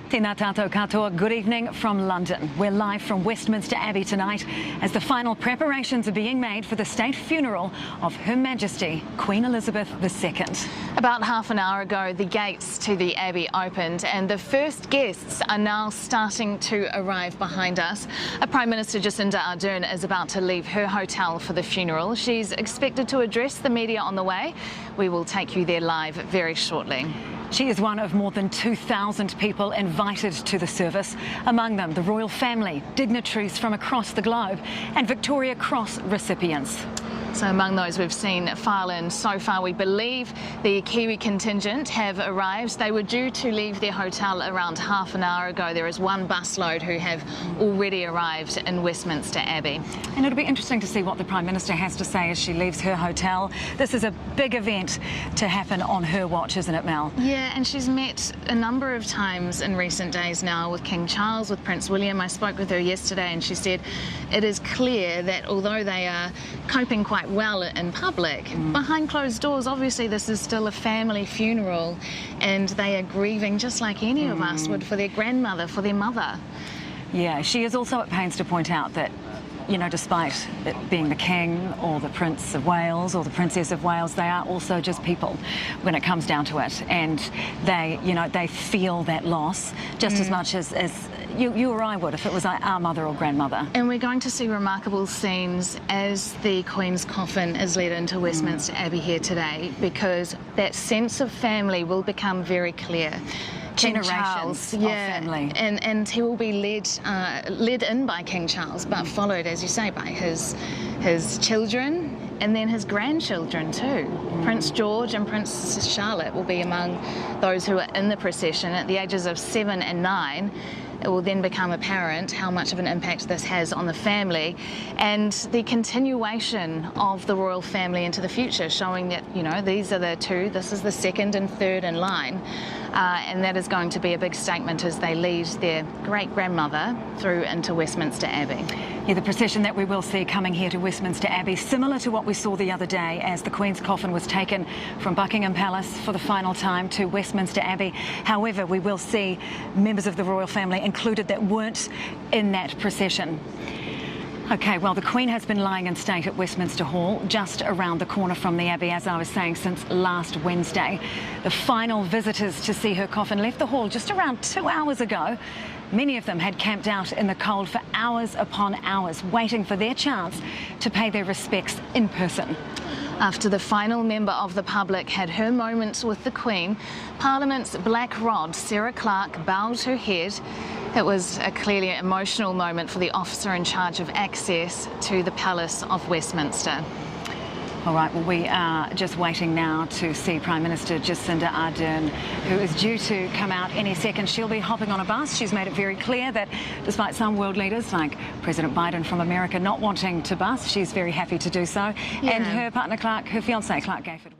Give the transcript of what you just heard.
Tēnā tātou katoa, good evening from London. We're live from Westminster Abbey tonight as the final preparations are being made for the state funeral of Her Majesty Queen Elizabeth II. About half an hour ago, the gates to the Abbey opened and the first guests are now starting to arrive behind us. Prime Minister Jacinda Ardern is about to leave her hotel for the funeral. She's expected to address the media on the way. We will take you there live very shortly. She is one of more than 2,000 people invited to the service, among them the royal family, dignitaries from across the globe and Victoria Cross recipients. So among those we've seen file in so far, we believe the Kiwi contingent have arrived. They were due to leave their hotel around half an hour ago. There is one busload who have already arrived in Westminster Abbey. And it'll be interesting to see what the Prime Minister has to say as she leaves her hotel. This is a big event to happen on her watch, isn't it, Mel? Yeah, and she's met a number of times in recent days now with King Charles, with Prince William. I spoke with her yesterday and she said it is clear that although they are coping quite well in public, behind closed doors, obviously this is still a family funeral and they are grieving just like any of us would for their grandmother, for their mother. Yeah, she is also at pains to point out that, you know, despite it being the King or the Prince of Wales or the Princess of Wales, they are also just people when it comes down to it. And they, you know, they feel that loss just as much as you or I would if it was our mother or grandmother. And we're going to see remarkable scenes as the Queen's coffin is led into Westminster Abbey here today, because that sense of family will become very clear. Generations of family. And he will be led in by King Charles, but followed, as you say, by his children and then his grandchildren too. Prince George and Princess Charlotte will be among those who are in the procession. At the ages of 7 and 9, it will then become apparent how much of an impact this has on the family and the continuation of the royal family into the future, showing that, you know, these are the two, this is the second and third in line. And that is going to be a big statement as they lead their great-grandmother through into Westminster Abbey. Yeah, the procession that we will see coming here to Westminster Abbey, similar to what we saw the other day as the Queen's coffin was taken from Buckingham Palace for the final time to Westminster Abbey. However, we will see members of the royal family included that weren't in that procession. OK, well, the Queen has been lying in state at Westminster Hall, just around the corner from the Abbey, as I was saying, since last Wednesday. The final visitors to see her coffin left the hall just around 2 hours ago. Many of them had camped out in the cold for hours upon hours, waiting for their chance to pay their respects in person. After the final member of the public had her moments with the Queen, Parliament's Black Rod, Sarah Clark, bowed her head. It was a clearly emotional moment for the officer in charge of access to the Palace of Westminster. All right, well, we are just waiting now to see Prime Minister Jacinda Ardern, who is due to come out any second. She'll be hopping on a bus. She's made it very clear that despite some world leaders like President Biden from America not wanting to bus, she's very happy to do so. Yeah. And her partner Clark, her fiancé Clark Gayford.